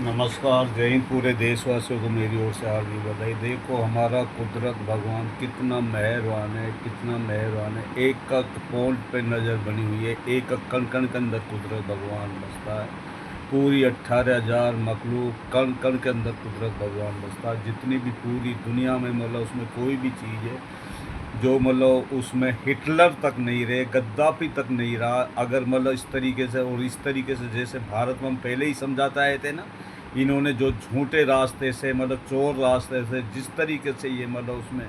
नमस्कार, जय हिंद। पूरे देशवासियों को मेरी ओर से हार्दिक बधाई। देखो हमारा कुदरत भगवान कितना मेहरबान है, कितना मेहरबान है। एक एक पॉइंट पे नज़र बनी हुई है, एक एक कण कण के अंदर कुदरत भगवान बसता है। पूरी 18,000 मखलूक कण कण के अंदर कुदरत भगवान बसता है। जितनी भी पूरी दुनिया में मतलब उसमें कोई भी चीज़ है जो मतलब उसमें हिटलर तक नहीं रहे, गद्दाफी तक नहीं रहा। अगर मतलब इस तरीके से और इस तरीके से जैसे भारत में हम पहले ही समझाते आए थे ना, इन्होंने जो झूठे रास्ते से मतलब चोर रास्ते से जिस तरीके से ये मतलब उसमें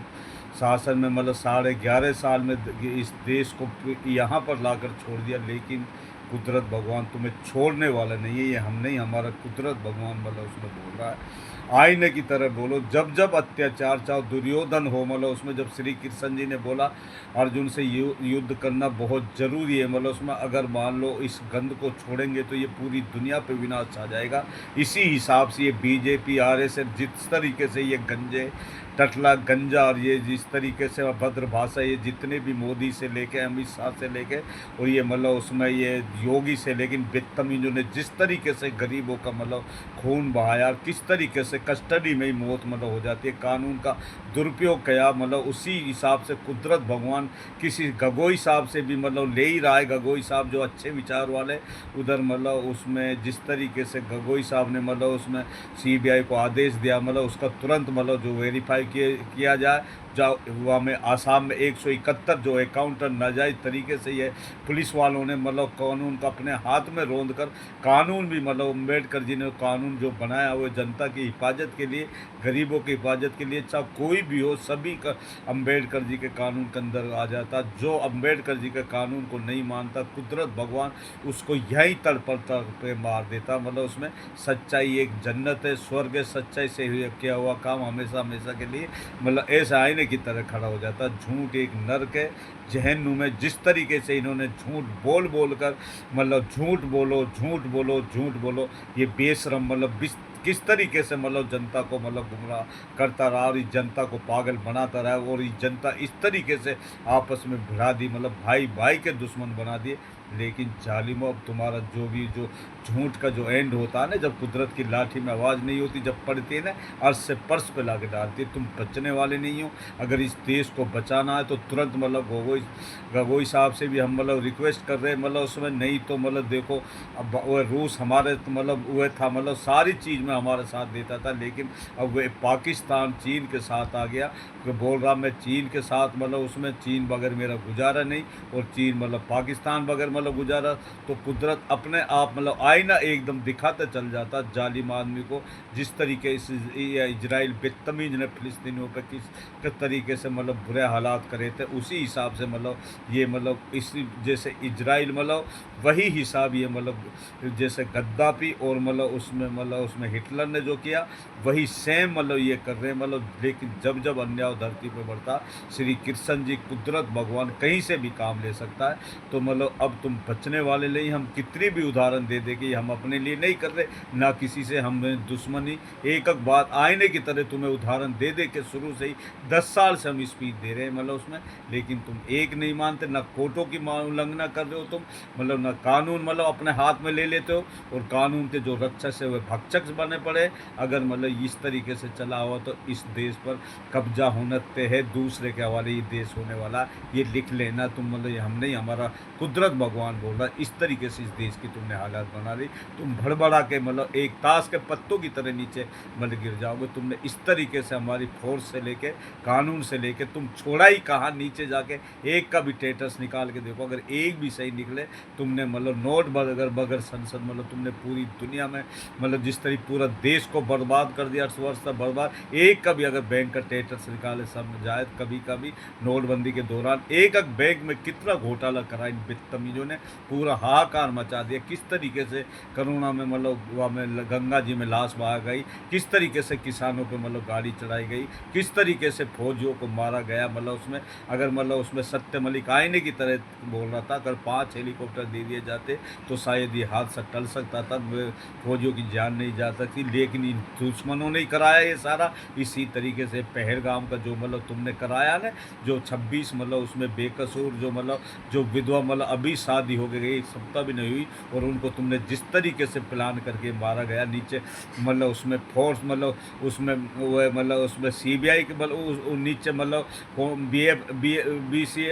शासन में मतलब 11.5 साल में इस देश को यहाँ पर लाकर छोड़ दिया। लेकिन कुदरत भगवान तुम्हें छोड़ने वाला नहीं है, ये हम नहीं, हमारा कुदरत भगवान मतलब उसमें बोल रहा है। आईने की तरह बोलो। जब जब अत्याचार, चाहे दुर्योधन हो, मतलब उसमें जब श्री कृष्ण जी ने बोला अर्जुन से युद्ध करना बहुत ज़रूरी है, मतलब उसमें अगर मान लो इस गंध को छोड़ेंगे तो ये पूरी दुनिया पे विनाश आ जाएगा। इसी हिसाब से ये बीजेपी आरएसएस जिस तरीके से ये गंजे टटला गंजा और ये जिस तरीके से अभद्र भाषा, ये जितने भी मोदी से लेके अमित शाह से लेके और ये मतलब उसमें ये योगी से, लेकिन बदतमीजों ने जिस तरीके से गरीबों का मतलब खून बहाया, किस तरीके से कस्टडी में ही मौत मतलब हो जाती है, कानून का दुरुपयोग किया, मतलब उसी हिसाब से कुदरत भगवान किसी गगोई साहब से भी मतलब ले ही रहा है। गगोई साहब जो अच्छे विचार वाले, उधर मतलब उसमें जिस तरीके से गगोई साहब ने मतलब उसमें सीबीआई को आदेश दिया, मतलब उसका तुरंत मतलब जो वेरीफाई किया जाए। वहाँ में आसाम में 171 जो एकाउंटर नाजायज तरीके से ये पुलिस वालों ने मतलब कानून को अपने हाथ में रोंद कर, कानून भी मतलब अम्बेडकर जी ने कानून जो बनाया वो जनता की हिफाजत के लिए, गरीबों की हिफाजत के लिए, चाहे कोई भी हो सभी का अम्बेडकर जी के कानून के अंदर आ जाता। जो अम्बेडकर जी के कानून को नहीं मानता, कुदरत भगवान उसको यहीं तड़पड़ पे मार देता। मतलब उसमें सच्चाई एक जन्नत है, स्वर्ग है, सच्चाई से किया हुआ काम हमेशा हमेशा के लिए मतलब ऐसा आईने की तरह खड़ा हो जाता। झूठ एक नर्क है जहन्नुम में। जिस तरीके से इन्होंने झूठ बोल बोल कर मतलब झूठ बोलो झूठ बोलो झूठ बोलो, ये बेशरम मतलब किस तरीके से मतलब जनता को मतलब गुमराह करता रहा और इस जनता को पागल बनाता रहा, और इस जनता इस तरीके से आपस में भिड़ा दी, मतलब भाई भाई के दुश्मन बना दिए। लेकिन जालिमो, अब तुम्हारा जो झूठ का जो एंड होता है ना, जब कुदरत की लाठी में आवाज़ नहीं होती, जब पड़ती है ना अर्श से पर्श पे ला के डालती है, तुम बचने वाले नहीं हो। अगर इस देश को बचाना है तो तुरंत मतलब गगोई साहब से भी हम मतलब रिक्वेस्ट कर रहे हैं, मतलब उसमें नहीं तो मतलब देखो, अब वह रूस हमारे तो मतलब वह था, मतलब सारी चीज़ में हमारा साथ देता था, लेकिन अब वह पाकिस्तान चीन के साथ आ गया। तो बोल रहा मैं चीन के साथ मतलब उसमें चीन बगैर मेरा गुजारा नहीं, और चीन मतलब पाकिस्तान बगैर मतलब गुजारा। तो कुदरत अपने आप मतलब आईना एकदम दिखाते चल जाता जालिम आदमी को। जिस तरीके से इजराइल बदतमीज ने फिलिस्तीनियों पर किस तरीके से मतलब बुरे हालात करे थे, उसी हिसाब से मतलब ये मतलब इसी जैसे इजराइल मतलब वही हिसाब ये मतलब जैसे गद्दाफी और मतलब उसमें हिटलर ने जो किया वही सेम मतलब ये कर रहे हैं मतलब। लेकिन जब जब अन्याय धरती पर बढ़ता, श्री कृष्ण जी कुदरत भगवान कहीं से भी काम ले सकता है। तो मतलब अब तुम बचने वाले नहीं। हम कितनी भी उदाहरण दे दे कि हम अपने लिए नहीं कर रहे, ना किसी से हमें दुश्मनी। एक एक बात आईने की तरह तुम्हें उदाहरण दे दे के शुरू से ही 10 साल से हम स्पीच दे रहे हैं मतलब उसमें, लेकिन तुम एक नहीं मानते। ना कोर्टों की उल्लंघना कर रहे हो तुम, मतलब ना कानून मतलब अपने हाथ में ले लेते हो, और कानून के जो रक्षक है वे भक्षक बने पड़े। अगर मतलब इस तरीके से चला हुआ तो इस देश पर कब्जा होना तय है, दूसरे के हवाले ये देश होने वाला, ये लिख लेना तुम। मतलब ये हम नहीं, हमारा कुदरत भगवान बोल रहा है। इस तरीके से इस देश की तुमने हालात बना ली, तुम भड़बड़ा के मतलब एक ताश के पत्तों की तरह नीचे मतलब गिर जाओगे। तुमने इस तरीके से हमारी फोर्स से लेके कानून से लेके तुम छोड़ा ही कहाँ। नीचे जाके एक का भी टेटस निकाल के देखो, अगर एक भी सही निकले। तुमने मतलब नोट बगैर बगैर संसद मतलब तुमने पूरी दुनिया में मतलब जिस तरीके पूरा देश को बर्बाद कर दिया, 8 वर्ष तक बर्बाद। एक का भी अगर बैंक का स्टेटस निकाले समझाए, कभी कभी नोटबंदी के दौरान एक एक बैंक में कितना घोटाला करा इन बदतमीजों ने, पूरा हाहाकार मचा दिया। किस तरीके से करुणा में मतलब वहाँ में गंगा जी में लाश बहा गई, किस तरीके से किसानों पर मतलब गाड़ी चढ़ाई गई, किस तरीके से फौजियों को मारा गया। मतलब उसमें अगर मतलब उसमें सत्य मलिक आईने की तरह बोल रहा था, अगर 5 हेलीकॉप्टर दे दिए जाते तो शायद ये हादसा टल सकता था, फौजियों की जान नहीं जा सकती। लेकिन इन दुश्मनों ने ही कराया ये सारा। इसी तरीके से पहलगाम का जो मतलब तुमने कराया ना, जो 26 मतलब उसमें बेकसूर जो मतलब जो विधवा मतलब अभी शादी हो गई, एक सप्ताह भी नहीं हुई, और उनको तुमने जिस तरीके से प्लान करके मारा गया नीचे, मतलब उसमें फोर्स, मतलब उसमें वो है, मतलब उसमें सीबीआई के, मतलब नीचे, मतलब B F B C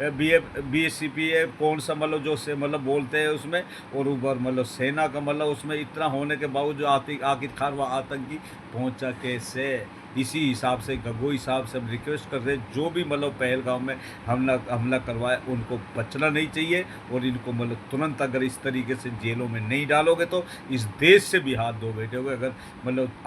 B F B C P A कौन सा, मतलब जो से मतलब बोलते हैं उसमें, और ऊपर मतलब सेना का, मतलब उसमें इतना होने के बावजूद आखिरकार वह आतंकी पहुंचा कैसे? इसी हिसाब से, गगोई साहब से हम रिक्वेस्ट कर रहे हैं, जो भी मतलब पहलगाम में हमला करवाए उनको बचना नहीं चाहिए, और इनको मतलब तुरंत अगर इस तरीके से जेलों में नहीं डालोगे तो इस देश से भी हाथ धो बैठोगे। अगर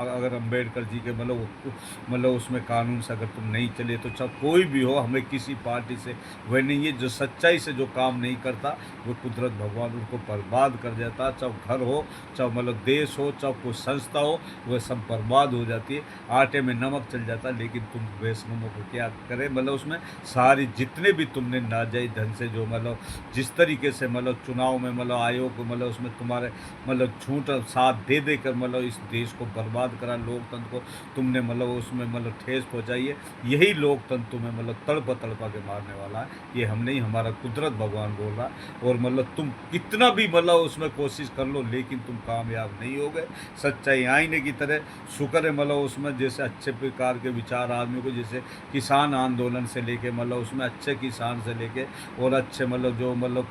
अगर अम्बेडकर जी के मतलब उसमें कानून से अगर तुम नहीं चले तो चाहे कोई भी हो, हमें किसी पार्टी से वह नहीं है। जो सच्चाई से जो काम नहीं करता वो कुदरत भगवान उनको बर्बाद कर देता। चाहे घर हो, चाहे मतलब देश हो, चाहे कोई संस्था हो, वह सब बर्बाद हो जाती है। आटे में नमक चल जाता, लेकिन तुम वैष्णवों को क्या करें, मतलब उसमें सारी जितने भी तुमने नाजायज ढंग से जो मतलब जिस तरीके से मतलब चुनाव में मतलब आयोग को मतलब उसमें तुम्हारे मतलब झूठ साथ दे देकर मतलब इस देश को बर्बाद करा, लोकतंत्र को तुमने मतलब उसमें मतलब ठेस पहुंचाई है। यही लोकतंत्र तुम्हें मतलब तड़पा तड़पा के मारने वाला है। ये हम नहीं, हमारा कुदरत भगवान बोल रहा है। और मतलब तुम कितना भी मतलब उसमें कोशिश कर लो, लेकिन तुम कामयाब नहीं हो गए। सच्चाई आईने की तरह शुक्र है, मतलब उसमें जैसे अच्छे प्रकार के विचार आदमियों को, जैसे किसान आंदोलन से लेके मतलब उसमें अच्छे किसान से लेके और अच्छे मतलब जो मतलब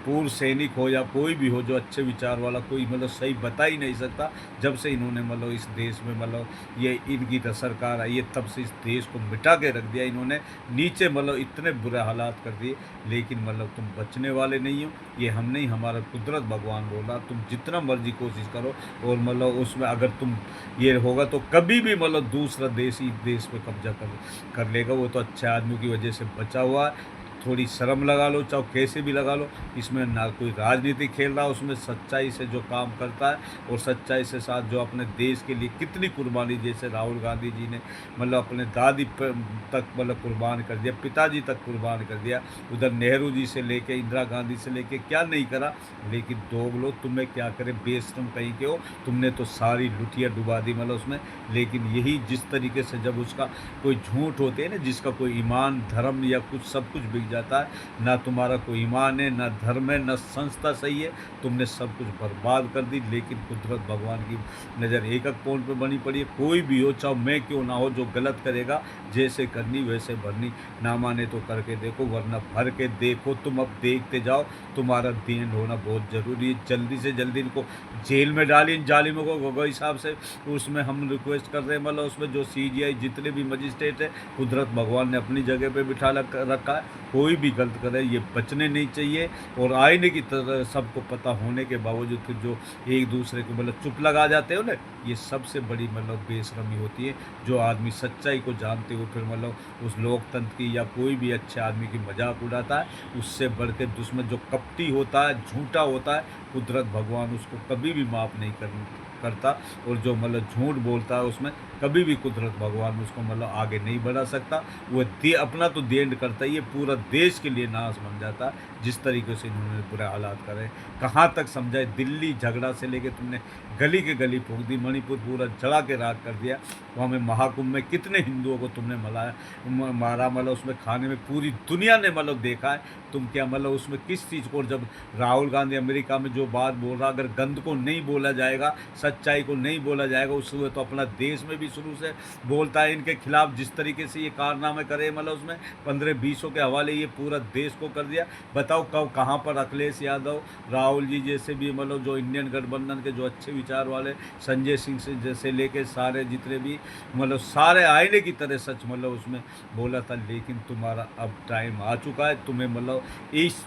पूर्व सैनिक हो या कोई भी हो, जो अच्छे विचार वाला कोई मतलब सही बता ही नहीं सकता। जब से इन्होंने मतलब इस देश में मतलब ये इनकी तो सरकार आई है, तब से इस देश को मिटा के रख दिया इन्होंने, नीचे मतलब इतने बुरे हालात कर दिए। लेकिन मतलब तुम बचने वाले नहीं हो। ये हम नहीं, हमारा कुदरत भगवान बोल रहा, तुम जितना मर्जी कोशिश करो, और मतलब उसमें अगर तुम ये होगा तो कभी भी मतलब दूसरा देश ही देश पे कब्जा कर लेगा। वो तो अच्छे आदमियों की वजह से बचा हुआ है। थोड़ी शर्म लगा लो, चाहे कैसे भी लगा लो। इसमें ना कोई राजनीति खेल रहा, उसमें सच्चाई से जो काम करता है और सच्चाई से साथ जो अपने देश के लिए कितनी कुर्बानी, जैसे राहुल गांधी जी ने मतलब अपने दादी तक मतलब कुर्बान कर दिया, पिताजी तक कुर्बान कर दिया, उधर नेहरू जी से लेके इंदिरा गांधी से लेके क्या नहीं करा। लेकिन दो लोग तुम्हें क्या करें, बेशरम कहीं के हो, तुमने तो सारी लुटिया डुबा दी मतलब उसमें। लेकिन यही जिस तरीके से जब उसका कोई झूठ होते हैं ना, जिसका कोई ईमान धर्म या कुछ सब कुछ बिक जाता है, ना तुम्हारा कोई ईमान है, ना धर्म है, ना संस्था सही है, तुमने सब कुछ बर्बाद कर दी। लेकिन कुदरत भगवान की नज़र एक एक पॉइंट पे बनी पड़ी है। कोई भी हो, चाहे मैं क्यों ना हो, जो गलत करेगा जैसे करनी वैसे भरनी, ना माने तो करके देखो, वरना भर के देखो। तुम अब देखते जाओ, तुम्हारा दिन होना बहुत ज़रूरी है। जल्दी से जल्दी इनको जेल में डालिए, इन जालिमों को। गगोई साहब से उसमें हम रिक्वेस्ट कर रहे हैं, मतलब उसमें जो सीजीआई जितने भी मजिस्ट्रेट है, कुदरत भगवान ने अपनी जगह पे बिठा रखा है। कोई भी गलत करे ये बचने नहीं चाहिए। और आईने की तरह सबको पता होने के बावजूद फिर जो एक दूसरे को मतलब चुप लगा जाते हो ना, ये सबसे बड़ी मतलब बेशरमी होती है। जो आदमी सच्चाई को जानते हो फिर मतलब उस लोकतंत्र की या कोई भी अच्छे आदमी की मजाक उड़ाता है, उससे बढ़ के दुश्मन जो कपटी होता है, झूठा होता है, कुदरत भगवान उसको कभी भी माफ़ नहीं करता। और जो मतलब झूठ बोलता है उसमें कभी भी कुदरत भगवान उसको मतलब आगे नहीं बढ़ा सकता। वो अपना तो देंड करता ही है, पूरा देश के लिए नाश बन जाता है। जिस तरीके से इन्होंने बुरे हालात करे, कहाँ तक समझाए। दिल्ली झगड़ा से लेके तुमने गली के गली फूंक दी, मणिपुर पूरा जला के राख कर दिया। वहाँ में महाकुंभ में कितने हिंदुओं को तुमने मारा, मतलब उसमें खाने में पूरी दुनिया ने मतलब देखा है। तुम क्या मतलब उसमें किस चीज़ को, जब राहुल गांधी अमेरिका में जो बात बोल रहा, अगर गंद को नहीं बोला जाएगा, सच्चाई को नहीं बोला जाएगा, उसमें तो अपना देश में भी शुरू से बोलता है इनके खिलाफ। जिस तरीके से ये कारनामे करे, मतलब उसमें 15-20 के हवाले ये पूरा देश को कर दिया। बताओ कब कहाँ पर अखिलेश यादव, राहुल जी जैसे भी मतलब जो इंडियन गठबंधन के जो अच्छे विचार वाले, संजय सिंह से जैसे लेके सारे जितने भी मतलब सारे आईने की तरह सच मतलब उसमें बोला था। लेकिन तुम्हारा अब टाइम आ चुका है। तुम्हें मतलब इस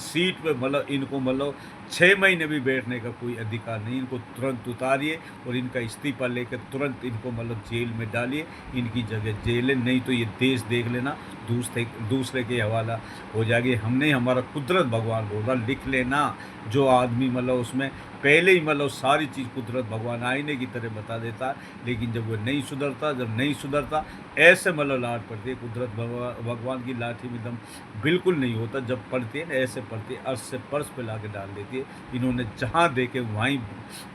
सीट पे मतलब इनको मतलब 6 महीने भी बैठने का कोई अधिकार नहीं। इनको तुरंत उतारिए और इनका इस्तीफा लेकर तुरंत इनको मतलब जेल में डालिए। इनकी जगह जेल है, नहीं तो ये देश देख लेना दूसरे के हवाला हो जाएगी। हमने हमारा कुदरत भगवान बोल रहा, लिख लेना। जो आदमी मतलब उसमें पहले ही मतलब सारी चीज़ कुदरत भगवान आईने की तरह बता देता है, लेकिन जब वो नहीं सुधरता, जब नहीं सुधरता, ऐसे मतलब लाट पड़ती है। कुदरत भगवान की लाठी में दम बिल्कुल नहीं होता। जब पड़ती है ना, ऐसे पड़ती है, अर्श से पर्श पे ला के डाल देती है। इन्होंने जहाँ देखे वहीं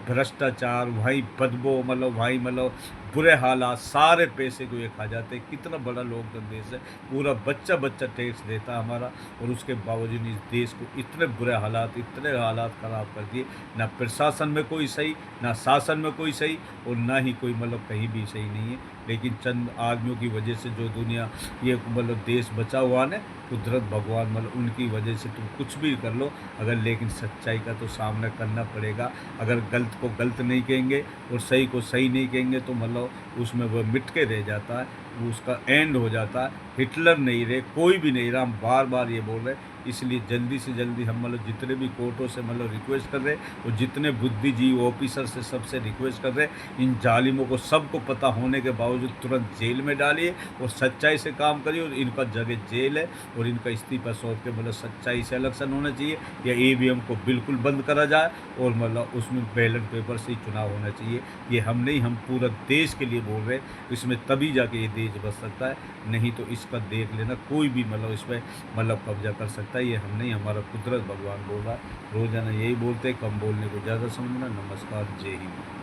भ्रष्टाचार, वहीं बदबू, मतलब वहीं मतलब बुरे हालात, सारे पैसे को ये खा जाते हैं। कितना बड़ा लोकतंत्र देश है, पूरा बच्चा बच्चा टैक्स देता है हमारा, और उसके बावजूद इस देश को इतने बुरे हालात, इतने हालात ख़राब कर दिए। ना प्रशासन में कोई सही, ना शासन में कोई सही, और ना ही कोई मतलब कहीं भी सही नहीं है। लेकिन चंद आदमियों की वजह से जो दुनिया ये मतलब देश बचा हुआ ना, कुदरत भगवान मतलब उनकी वजह से तुम कुछ भी कर लो, अगर लेकिन सच्चाई का तो सामना करना पड़ेगा। अगर गलत को गलत नहीं कहेंगे और सही को सही नहीं कहेंगे तो मतलब उसमें वो मिट के रह जाता है, वो उसका एंड हो जाता है। हिटलर नहीं रहे, कोई भी नहीं रहा, हम बार बार ये बोल रहे हैं। इसलिए जल्दी से जल्दी हम मतलब जितने भी कोर्टों से मतलब रिक्वेस्ट कर रहे हैं, और जितने बुद्धिजीवी ऑफिसर से सबसे रिक्वेस्ट कर रहे हैं, इन जालिमों को सबको पता होने के बावजूद तुरंत जेल में डालिए और सच्चाई से काम करिए। और इनका जगह जेल है, और इनका इस्तीफा सौंप के मतलब सच्चाई से इलेक्शन होना चाहिए, या ईवीएम को बिल्कुल बंद करा जाए, और मतलब उसमें बैलेट पेपर से ही चुनाव होना चाहिए। ये हम नहीं, हम पूरा देश के लिए बोल रहे हैं। इसमें तभी जाके ये देश बच सकता है, नहीं तो इसका देख लेना कोई भी मतलब इसमें मतलब कब्जा कर सकता है। ये हम नहीं, हमारा कुदरत भगवान बोल रहा है। रोज़ाना यही बोलते हैं, कम बोलने को ज़्यादा समझना। नमस्कार, जय हिंद।